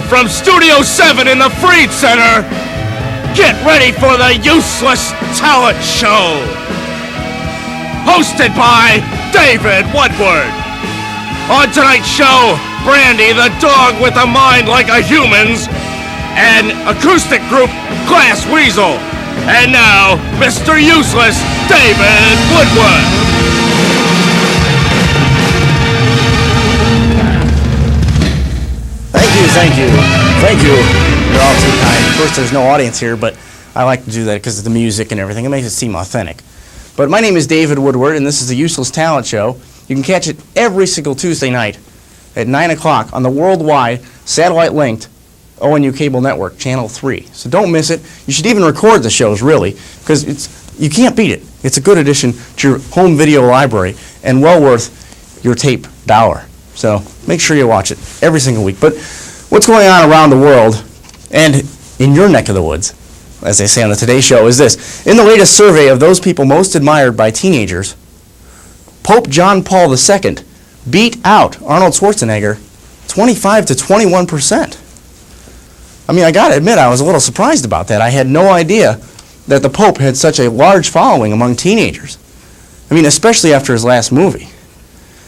from Studio 7 in the Freed Center, get ready for the Useless Talent Show. Hosted by David Woodward. On tonight's show, Brandy, the dog with a mind like a human's, and acoustic group Glass Weasel. And now, Mr. Useless, David Woodward. Thank you. You're all too kind. Of course, there's no audience here, but I like to do that because of the music and everything. It makes it seem authentic. But my name is David Woodward, and this is the Useless Talent Show. You can catch it every single Tuesday night at 9 o'clock on the worldwide satellite-linked ONU Cable Network, Channel 3. So don't miss it. You should even record the shows, really, because you can't beat it. It's a good addition to your home video library and well worth your tape dollar. So make sure you watch it every single week. But what's going on around the world and in your neck of the woods, as they say on the Today Show, is this. In the latest survey of those people most admired by teenagers, Pope John Paul II beat out Arnold Schwarzenegger 25 to 21%. I mean, I got to admit, I was a little surprised about that. I had no idea that the Pope had such a large following among teenagers. I mean, especially after his last movie.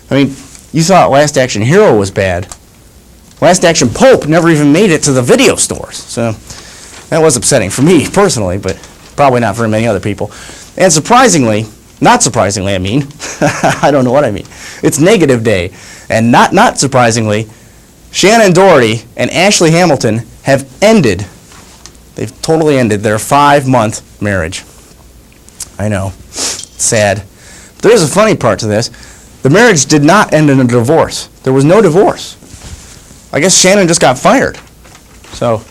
I mean, you thought Last Action Hero was bad. Last Action Pope never even made it to the video stores. So that was upsetting for me personally, but probably not for many other people. And surprisingly, not surprisingly, I mean, I don't know what I mean. It's Negative Day. And not surprisingly, Shannon Doherty and Ashley Hamilton have they've totally ended their 5-month marriage. I know, it's sad. But there's a funny part to this. The marriage did not end in a divorce. There was no divorce. I guess Shannon just got fired. So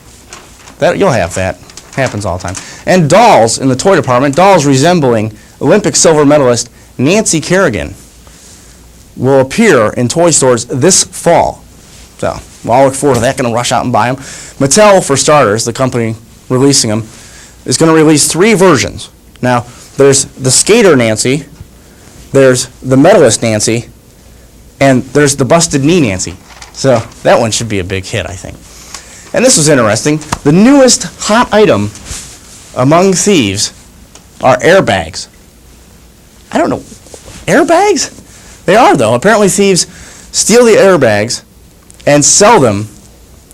you'll have that. Happens all the time. And dolls in the toy department, dolls resembling Olympic silver medalist Nancy Kerrigan will appear in toy stores this fall. So we'll all look forward to that. Going to rush out and buy them. Mattel, for starters, the company releasing them, is going to release 3 versions. Now, there's the skater Nancy, there's the medalist Nancy, and there's the busted knee Nancy. So that one should be a big hit, I think. And this was interesting. The newest hot item among thieves are airbags. I don't know. Airbags? They are, though. Apparently thieves steal the airbags and sell them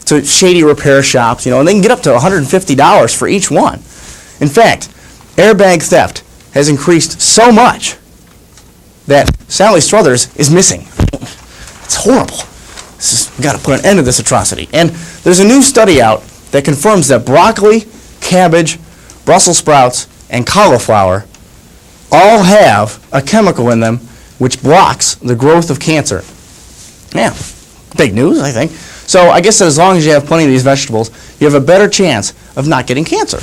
to shady repair shops, and they can get up to $150 for each one. In fact, airbag theft has increased so much that Sally Struthers is missing. It's horrible. We've got to put an end to this atrocity. And there's a new study out that confirms that broccoli, cabbage, Brussels sprouts, and cauliflower all have a chemical in them which blocks the growth of cancer. Yeah, big news, I think. So I guess that as long as you have plenty of these vegetables, you have a better chance of not getting cancer.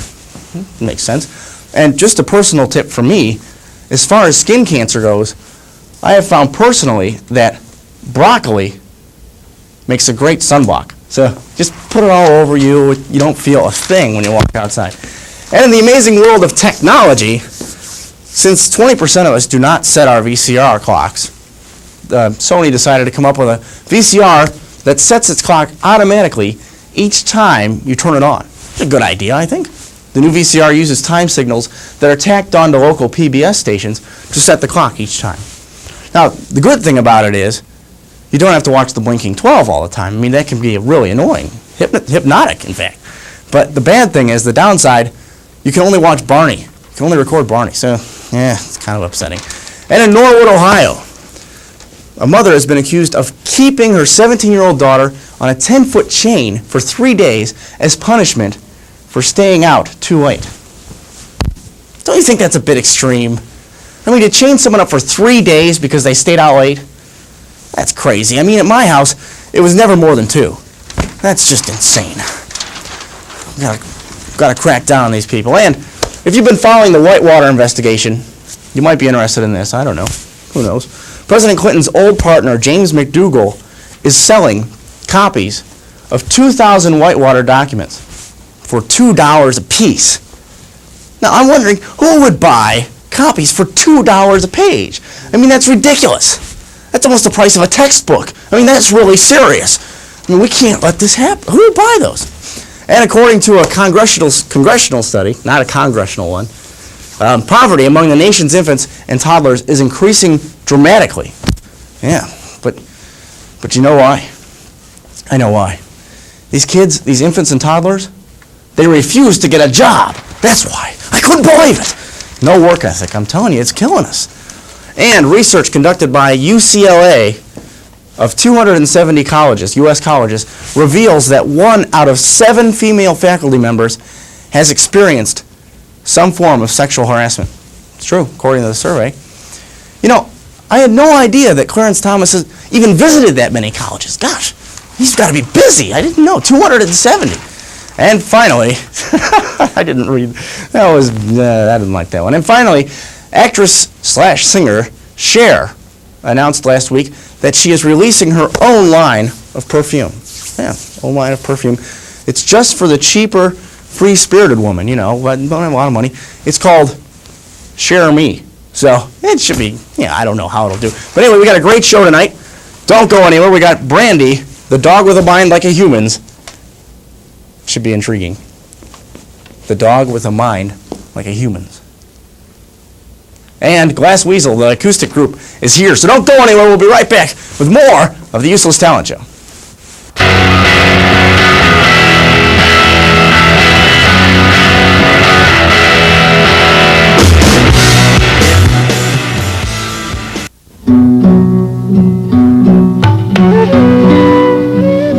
Makes sense. And just a personal tip from me, as far as skin cancer goes, I have found personally that broccoli makes a great sunblock. So just put it all over you. You don't feel a thing when you walk outside. And in the amazing world of technology, since 20% of us do not set our VCR clocks, Sony decided to come up with a VCR that sets its clock automatically each time you turn it on. It's a good idea, I think. The new VCR uses time signals that are tacked onto local PBS stations to set the clock each time. Now, the good thing about it is you don't have to watch the blinking 12 all the time. I mean, that can be really annoying, hypnotic, in fact. But the bad thing is, the downside, you can only watch Barney. You can only record Barney, so, it's kind of upsetting. And in Norwood, Ohio, a mother has been accused of keeping her 17-year-old daughter on a 10-foot chain for 3 days as punishment for staying out too late. Don't you think that's a bit extreme? I mean, to chain someone up for 3 days because they stayed out late? That's crazy. I mean, at my house, it was never more than 2. That's just insane. Got to crack down on these people. And if you've been following the Whitewater investigation, you might be interested in this. I don't know. Who knows? President Clinton's old partner, James McDougal, is selling copies of 2,000 Whitewater documents for $2 a piece. Now, I'm wondering, who would buy copies for $2 a page? I mean, that's ridiculous. That's almost the price of a textbook. I mean, that's really serious. I mean, we can't let this happen. Who would buy those? And according to a congressional study, not a congressional one, poverty among the nation's infants and toddlers is increasing dramatically. Yeah, but you know why? I know why. These kids, these infants and toddlers, they refuse to get a job. That's why. I couldn't believe it. No work ethic. I'm telling you, it's killing us. And research conducted by UCLA of 270 colleges, U.S. colleges, reveals that 1 out of 7 female faculty members has experienced some form of sexual harassment. It's true, according to the survey. You know, I had no idea that Clarence Thomas has even visited that many colleges. Gosh, he's got to be busy. I didn't know. 270. And finally, I didn't read. I didn't like that one. And finally, actress/singer Cher announced last week that she is releasing her own line of perfume. Yeah, own line of perfume. It's just for the cheaper, free-spirited woman, you know, but don't have a lot of money. It's called Share Me. So it should be, I don't know how it'll do. But anyway, we got a great show tonight. Don't go anywhere. We got Brandy, the dog with a mind like a human's. Should be intriguing. The dog with a mind like a human's. And Glass Weasel, the acoustic group, is here. So don't go anywhere. We'll be right back with more of the Useless Talent Show.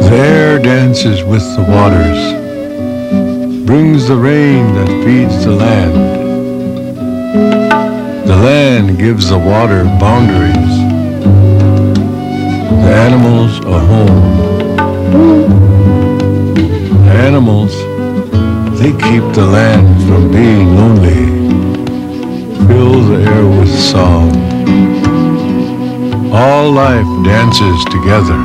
There dances with the waters, brings the rain that feeds the land. The land gives the water boundaries, the animals a home. The animals, they keep the land from being lonely, fill the air with song. All life dances together.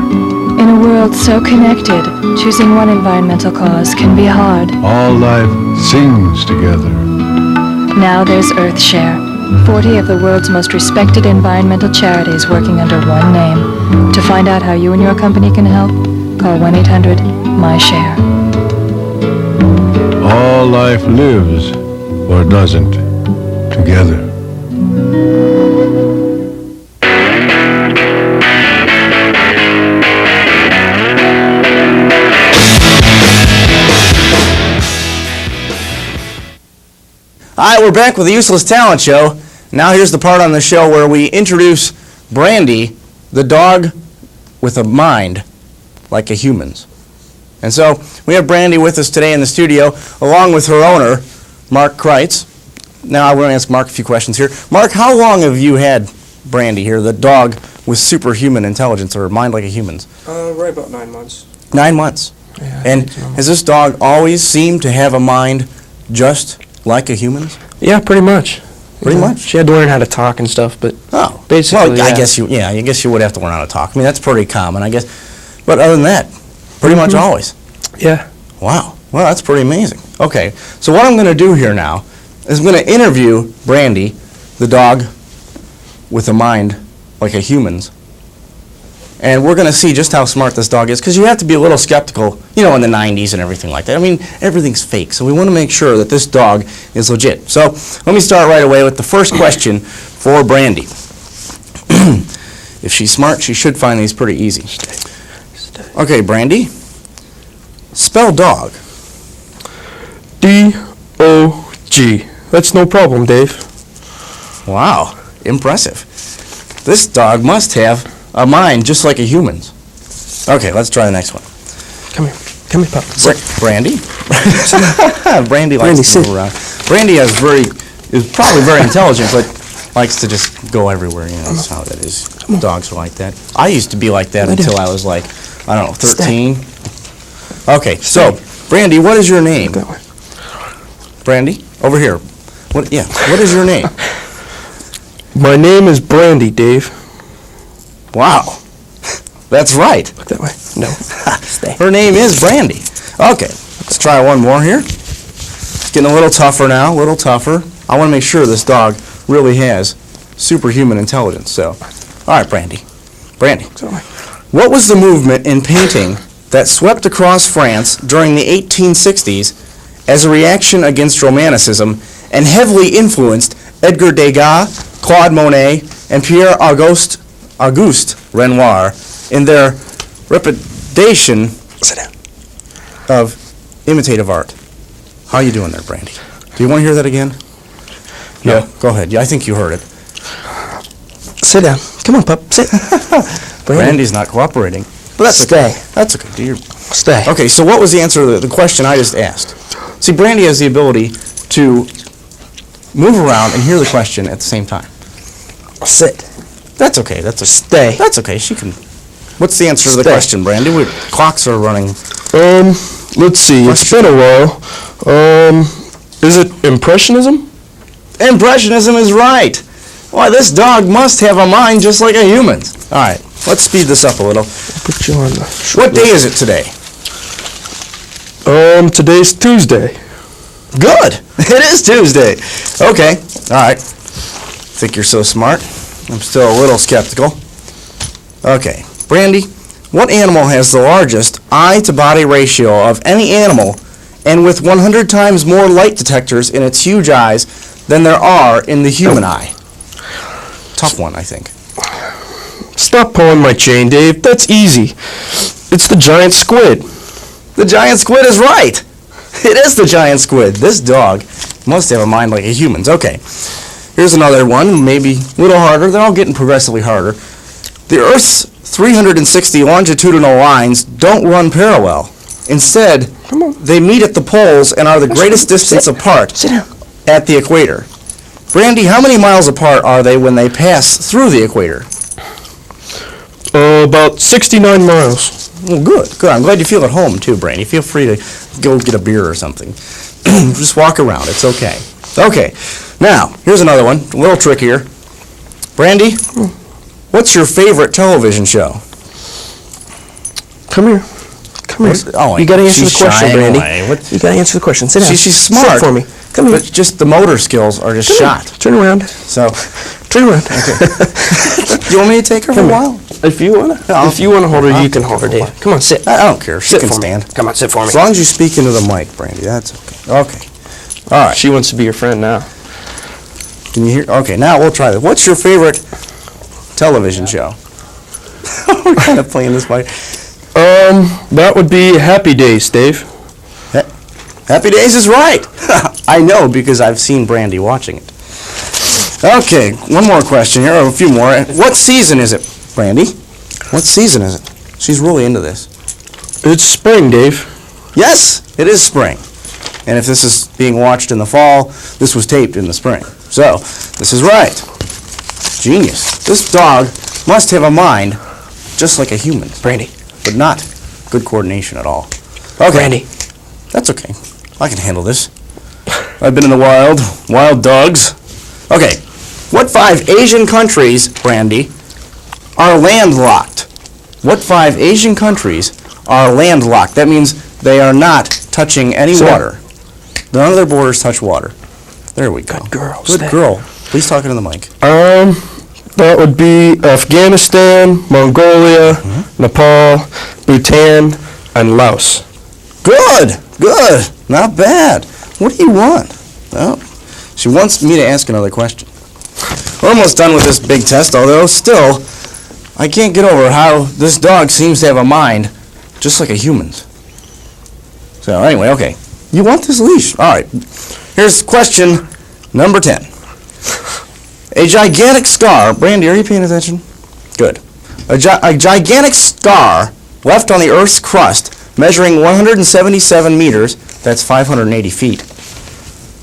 In a world so connected, choosing one environmental cause can be hard. All life sings together. Now there's EarthShare, 40 of the world's most respected environmental charities working under one name. To find out how you and your company can help, call 1-800-MY-SHARE. All life lives, or doesn't, together. All right, we're back with the Useless Talent Show. Now here's the part on the show where we introduce Brandy, the dog with a mind like a human's. And so we have Brandy with us today in the studio, along with her owner, Mark Kreitz. Now I want to ask Mark a few questions here. Mark, how long have you had Brandy here, the dog with superhuman intelligence or mind like a human's? Right about 9 months. 9 months. Yeah, And has this dog always seemed to have a mind just like a human's? Yeah, pretty much. Pretty much? She had to learn how to talk and stuff, but Oh, basically, well, yeah. I guess you would have to learn how to talk. I mean, that's pretty common, I guess. But other than that, pretty much always. yeah. Wow. Well, that's pretty amazing. Okay, so what I'm going to do here now is I'm going to interview Brandy, the dog with a mind like a human's. And we're going to see just how smart this dog is, because you have to be a little skeptical, you know, in the 90s and everything like that. I mean, everything's fake, so we want to make sure that this dog is legit. So let me start right away with the first question for Brandy. If she's smart, she should find these pretty easy. Okay, Brandy, spell dog. D-O-G. That's no problem, Dave. Wow, impressive. This dog must have a mind just like a human's. Okay, let's try the next one. Come here, Pop. Brandy? Brandy likes Brandy, to move sit. around. Brandy is probably very intelligent, but likes to just go everywhere. You know, that's how that is. Dogs are like that. I used to be like that until I was like, I don't know, 13. Okay, so, Brandy, what is your name? That way. Brandy, over here. What is your name? My name is Brandy, Dave. Wow. That's right. Look that way. No. Stay. Her name is Brandy. Okay, let's try one more here. It's getting a little tougher now, a little tougher. I want to make sure this dog really has superhuman intelligence. So, all right, Brandy. Brandy, That way. what was the movement in painting that swept across France during the 1860s as a reaction against Romanticism and heavily influenced Edgar Degas, Claude Monet, and Pierre-Auguste Renoir in their repudiation of imitative art. How you doing there, Brandy? Do you want to hear that again? Yeah. No, go ahead. Yeah, I think you heard it. Sit down. Come on, pup. Sit. Brandy's not cooperating. But that's Stay. okay. That's okay, dear. Stay. Okay, so what was the answer to the question I just asked? See, Brandy has the ability to move around and hear the question at the same time. Sit. That's okay. That's okay. Stay. That's okay. She can. What's the answer to the Stay. question, Brandy? Clocks are running. Let's see. It's been a while. Is it Impressionism? Impressionism is right. Why, this dog must have a mind just like a human's. All right, let's speed this up a little. Put you on the What day is it today? Today's Tuesday. Good. It is Tuesday. Okay. All right. Think you're so smart? I'm still a little skeptical. Okay. Brandy, what animal has the largest eye-to-body ratio of any animal and with 100 times more light detectors in its huge eyes than there are in the human eye? Tough one, I think. Stop pulling my chain, Dave. That's easy. It's the giant squid. The giant squid is right. It is the giant squid. This dog must have a mind like a human's. Okay. Here's another one, maybe a little harder. They're all getting progressively harder. The Earth's 360 longitudinal lines don't run parallel. Instead, they meet at the poles and are the greatest distance apart Sit down. at the equator. Brandy, how many miles apart are they when they pass through the equator? About 69 miles. Well, good. I'm glad you feel at home, too, Brandy. Feel free to go get a beer or something. Just walk around. It's okay. Okay. Now, here's another one. A little trickier. Brandy, what's your favorite television show? Come here. Come here. Oh, you gotta answer she's the question, shying Brandy. away. What- You gotta answer the question. Sit down. She's smart. Sit for me. Come here. But just the motor skills are just shot. Turn around. So, Turn around. you want me to take her for a while? If you wanna hold her, I'll you can take hold her her, for a Dave. Come on, sit. I don't care. She Sit can for stand. me. Come on, sit for me. As long as you speak into the mic, Brandy, that's okay. Okay. All right. She wants to be your friend now. Can you hear? Okay, now we'll try this. What's your favorite television show? We're kind of playing this by. That would be Happy Days, Dave. Happy Days is right. I know because I've seen Brandy watching it. Okay, one more question here, or a few more. What season is it, Brandy? What season is it? She's really into this. It's spring, Dave. Yes, it is spring. And if this is being watched in the fall, this was taped in the spring. So, this is right. Genius. This dog must have a mind just like a human. Brandy. But not good coordination at all. Okay. Brandy. That's okay. I can handle this. I've been in the wild dogs. Okay. What 5 Asian countries, Brandy, are landlocked? What 5 Asian countries are landlocked? That means they are not touching any water. None of their borders touch water. There we go. Good girl. Good girl. Please talk into the mic. That would be Afghanistan, Mongolia, Nepal, Bhutan, and Laos. Good. Not bad. What do you want? Oh, she wants me to ask another question. We're almost done with this big test, although still, I can't get over how this dog seems to have a mind just like a human's. So anyway, okay. You want this leash? All right. Here's question number 10. A gigantic scar. Brandy, are you paying attention? Good. A gigantic scar left on the Earth's crust, measuring 177 meters, that's 580 feet,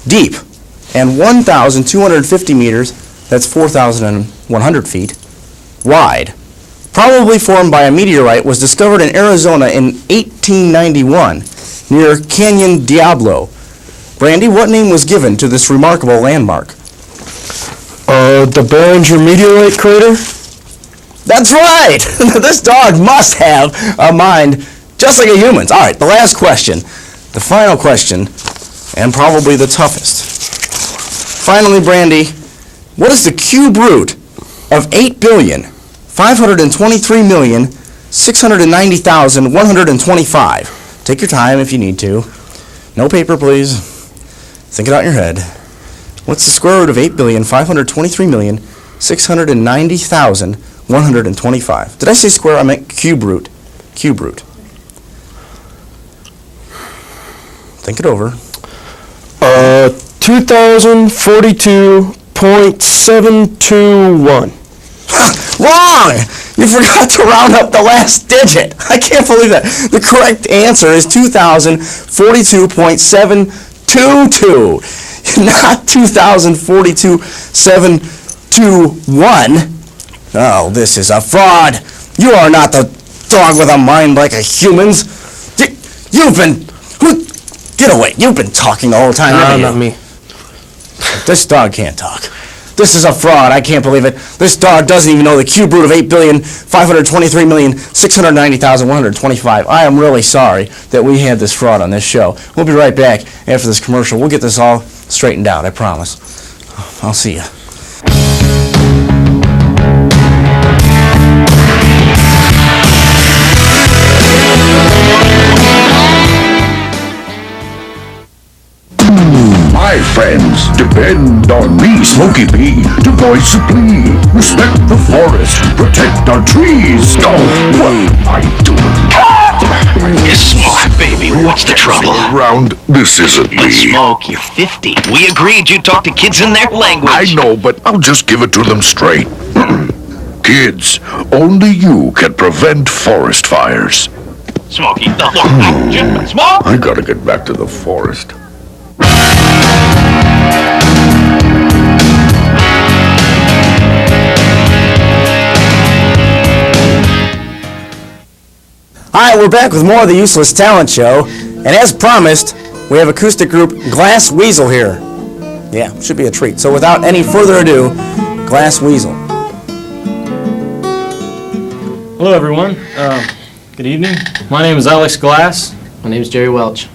deep, and 1,250 meters, that's 4,100 feet, wide, probably formed by a meteorite, was discovered in Arizona in 1891 near Canyon Diablo. Brandy, what name was given to this remarkable landmark? The Behringer meteorite crater? That's right! This dog must have a mind just like a human's. All right, the last question, the final question, and probably the toughest. Finally, Brandy, what is the cube root of 8,523,688,000 690,125. Take your time if you need to. No paper, please. Think it out in your head. What's the square root of 8,523,690,125? Did I say square? I meant cube root. Cube root. Think it over. 2,042.721. Wrong! You forgot to round up the last digit. I can't believe that. The correct answer is 2,042.722, not 2,042.721. Oh, this is a fraud. You are not the dog with a mind like a human's. You've been... Get away. You've been talking the whole time, haven't you? Not me. This dog can't talk. This is a fraud. I can't believe it. This dog doesn't even know the cube root of 8,523,690,125. I am really sorry that we had this fraud on this show. We'll be right back after this commercial. We'll get this all straightened out, I promise. I'll see you. My friends, depend on me, Smokey B, to voice a plea. Respect the forest, protect our trees. Oh, what am I doing? Smoke, baby, what's the trouble? Around, this isn't me. Smoke, you're 50. We agreed you'd talk to kids in their language. I know, but I'll just give it to them straight. Kids, only you can prevent forest fires. Smokey, Smoke! I gotta get back to the forest. Hi, we're back with more of the Useless Talent Show, and as promised, we have acoustic group Glass Weasel here. Yeah, should be a treat. So without any further ado, Glass Weasel. Hello, everyone. Good evening. My name is Alex Glass, My name is Jerry Welch.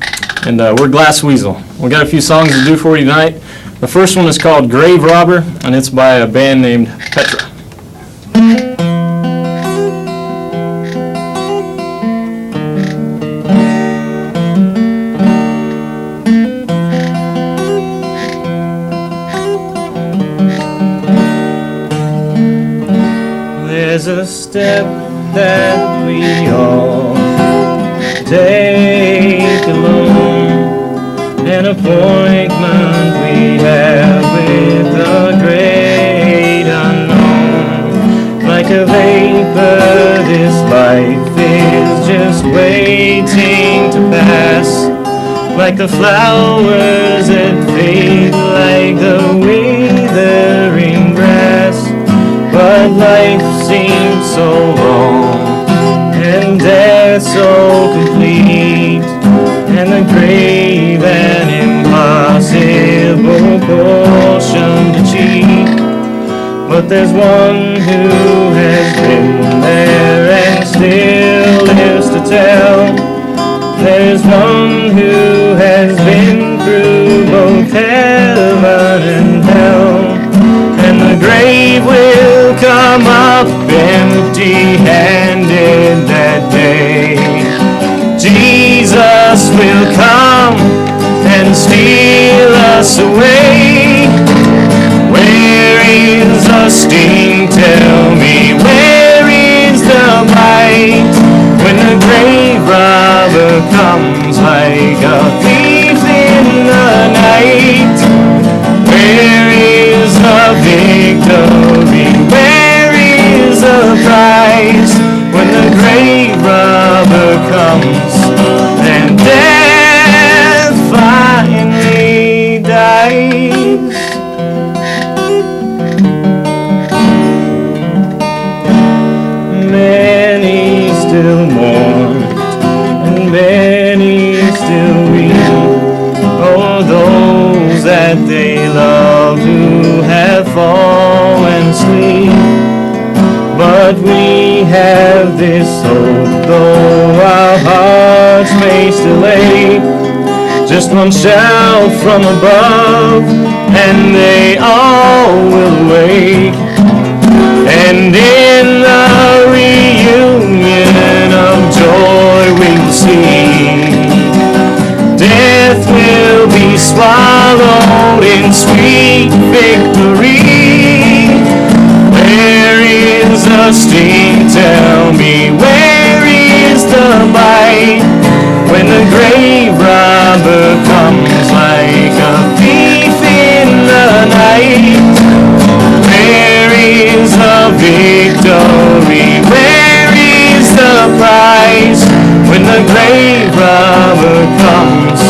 and we're Glass Weasel. We got a few songs to do for you tonight. The first one is called Grave Robber, and it's by a band named Petra. There's a step that we all take alone, an appointment we have with the great unknown. Like a vapor, this life is just waiting to pass. Like the flowers that fade, like the withering grass. But life seems so long, and death so complete, and the grave an impossible portion to cheat. But there's one who has been there and still lives to tell. There's one who has been through both heaven and hell. And the grave will come up empty-handed that day. Jesus will come and steal us away. Where is the sting? Tell me, where is the bite? When the grave robber comes like a thief in the night. Where is the victory? Where is the prize? When the grave robber comes and death finally dies. Many still mourn and many still weep. Oh, those that they love who have fallen asleep. But we have this hope, though our hearts may still ache. Just one shout from above, and they all will wake. And in the reunion see. Death will be swallowed in sweet victory. Where is the sting? Tell me, where is the bite? When the grave robber comes like a thief in the night. Where is the victory? Where is the prize? When the grave robber comes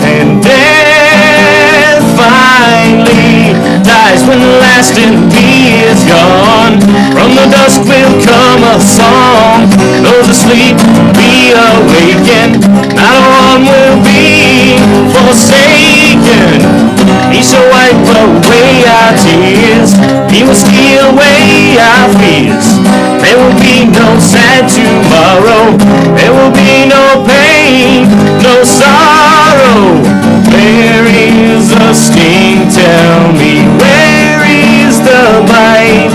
and death finally dies. When the last enemy is gone, from the dusk will come a song. Those asleep be awakened, not one will be forsaken. He shall wipe away our tears, he will steal away our fears. There will be no sad tomorrow, there will be no pain, no sorrow. Where is the sting? Tell me, where is the bite?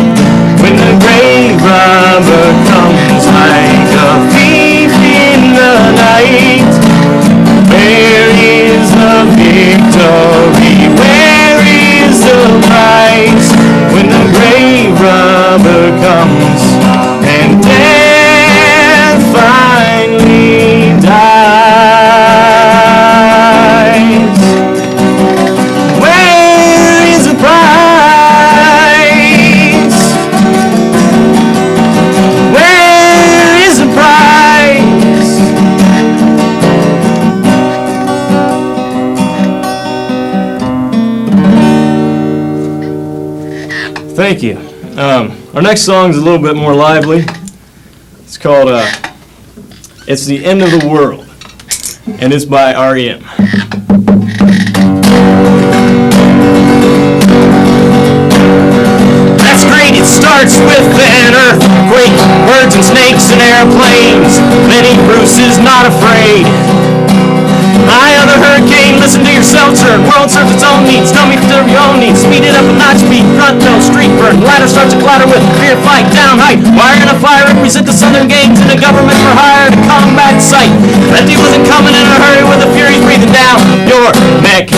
When the grave robber comes like a thief in the night. Where is the victory? Where is the prize? When the grave robber comes and death finally dies. Where is the prize? Where is the prize? Thank you. Our next song is a little bit more lively. It's called It's the End of the World, and it's by R.E.M. That's great, it starts with an earthquake, birds and snakes and airplanes, many Bruce's not afraid. Eye of the hurricane, listen to yourself turn. World serves its own needs, tell me if serve your own needs. Speed it up a notch, speed, front nose, street burn. Ladder starts to clatter with fear, fight, down height. Wire and a fire represent the southern gangs and a government for hire to combat sight. Plenty wasn't coming in a hurry with the furies breathing down your neck.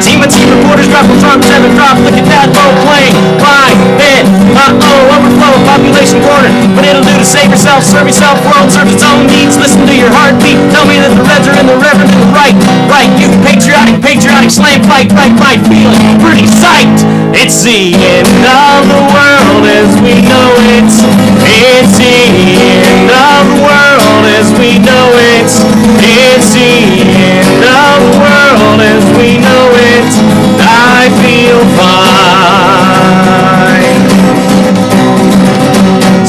Team of team reporters drop from 7 drop, look at that boat plane. Fine, bed, overflow, population cornered. What it'll do to save yourself, serve yourself, world serves its own needs. Listen to your heartbeat, tell me that the reds are in the reverend and the right. You patriotic, slam fight, right, feeling pretty psyched. It's the end of the world as we know it. It's the end of the world as we know it. It's the end of the world as we know it. I feel fine.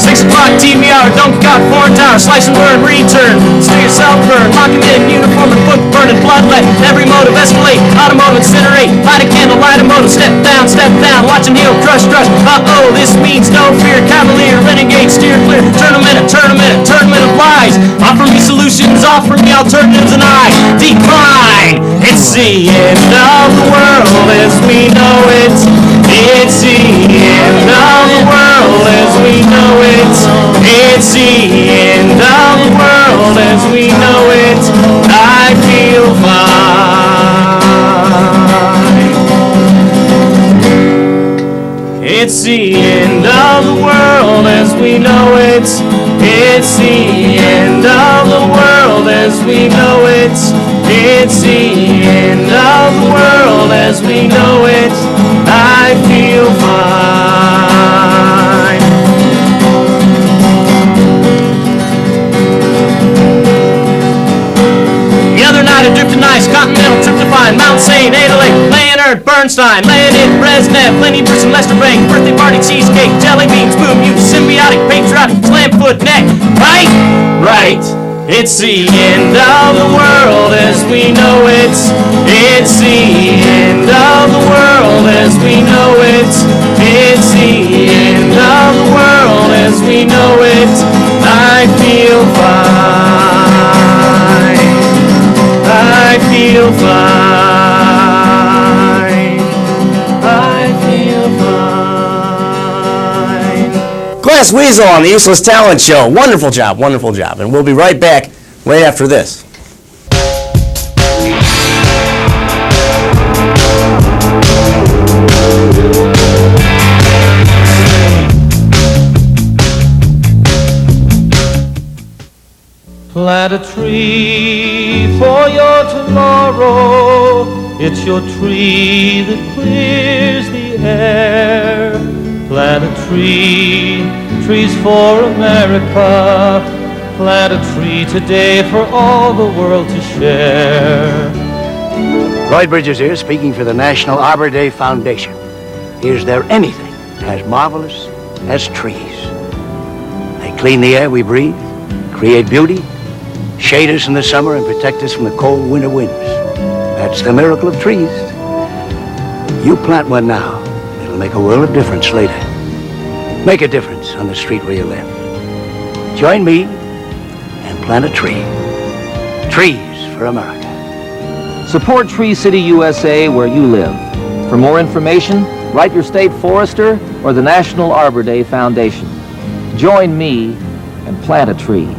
6 o'clock TV hour, don't got foreign tower, slice and burn, return, steer yourself burn, lock him in, uniform and book burning, bloodlet, every motive escalate, automotive incinerate, light a candle, light a motive, step down, watch him heal, crush, this means no fear, cavalier, renegade, steer clear, turn a minute of lies, offer me solutions, offer me alternatives, and I decline. It's the end of the world as we know it. It's the end of the world as we know it. It's the end of the world as we know it. I feel fine. It's the end of the world as we know it. It's the end of the world as we know it. It's the end of the world as we know it. I feel fine. The other night I drifted nice, continental trip to find Mount St. Adelaide, Leonard Bernstein, Leonid Brezhnev, Lenny Bruce and Lester Bank, birthday party, cheesecake, jelly beans, boom, you symbiotic, patriotic, slam foot, neck, right? Right. It's the end of the world as we know it. It's the end of the world as we know it. It's the end of the world as we know it. I feel fine. I feel fine. I feel fine. Glass Weasel on the Useless Talent Show. Wonderful job. And we'll be right back right after this. Plant a tree for your tomorrow. It's your tree that clears the air. Plant a tree, trees for America. Plant a tree today for all the world to share. Lloyd Bridges here, speaking for the National Arbor Day Foundation. Is there anything as marvelous as trees? They clean the air we breathe, create beauty, shade us in the summer, and protect us from the cold winter winds. That's the miracle of trees. You plant one now, it'll make a world of difference later. Make a difference on the street where you live. Join me and plant a tree. Trees for America. Support Tree City USA where you live. For more information, write your state forester or the National Arbor Day Foundation. Join me and plant a tree.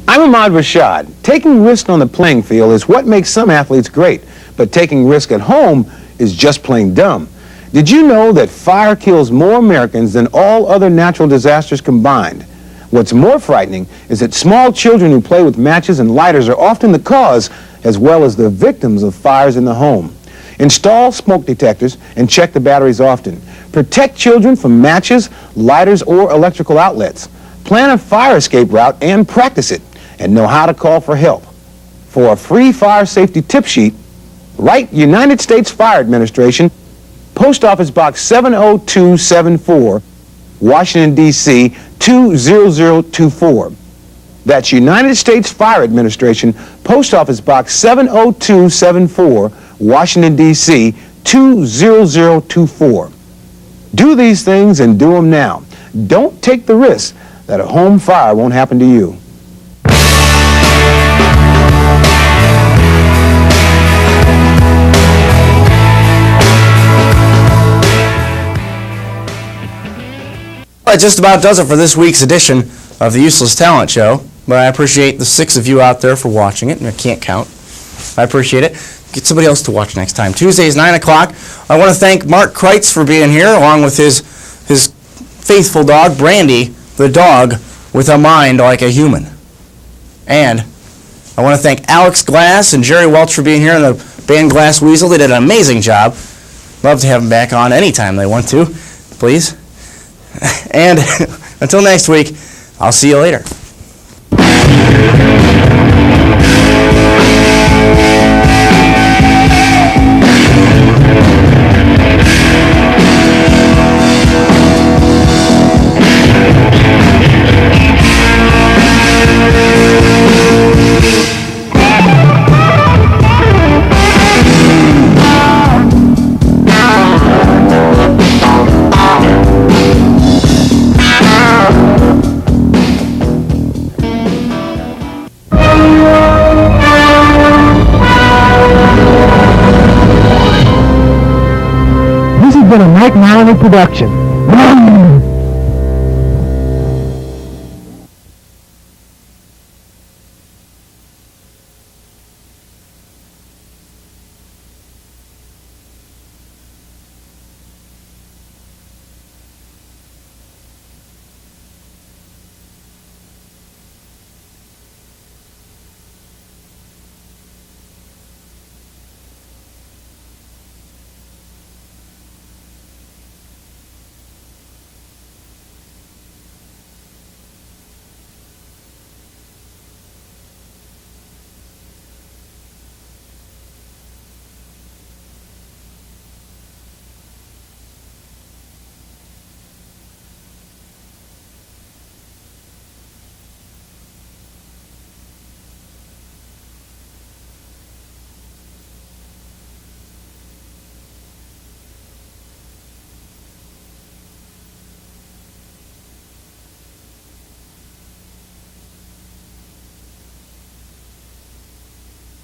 I'm Ahmad Rashad. Taking risks on the playing field is what makes some athletes great, but taking risk at home is just plain dumb. Did you know that fire kills more Americans than all other natural disasters combined? What's more frightening is that small children who play with matches and lighters are often the cause as well as the victims of fires in the home. Install smoke detectors and check the batteries often. Protect children from matches, lighters, or electrical outlets. Plan a fire escape route and practice it, and know how to call for help. For a free fire safety tip sheet, write United States Fire Administration, Post Office Box 70274, Washington, D.C. 20024. That's United States Fire Administration, Post Office Box 70274, Washington, D.C. 20024. Do these things and do them now. Don't take the risk that a home fire won't happen to you. That just about does it for this week's edition of the Useless Talent Show. But I appreciate the 6 of you out there for watching it, and I can't count. I appreciate it. Get somebody else to watch next time. Tuesdays, 9 o'clock. I want to thank Mark Kreitz for being here, along with his faithful dog, Brandy, the dog with a mind like a human. And I want to thank Alex Glass and Jerry Welch for being here and the band Glass Weasel. They did an amazing job. Love to have them back on anytime they want to, please. And until next week, I'll see you later. Been a Mike Maloney production.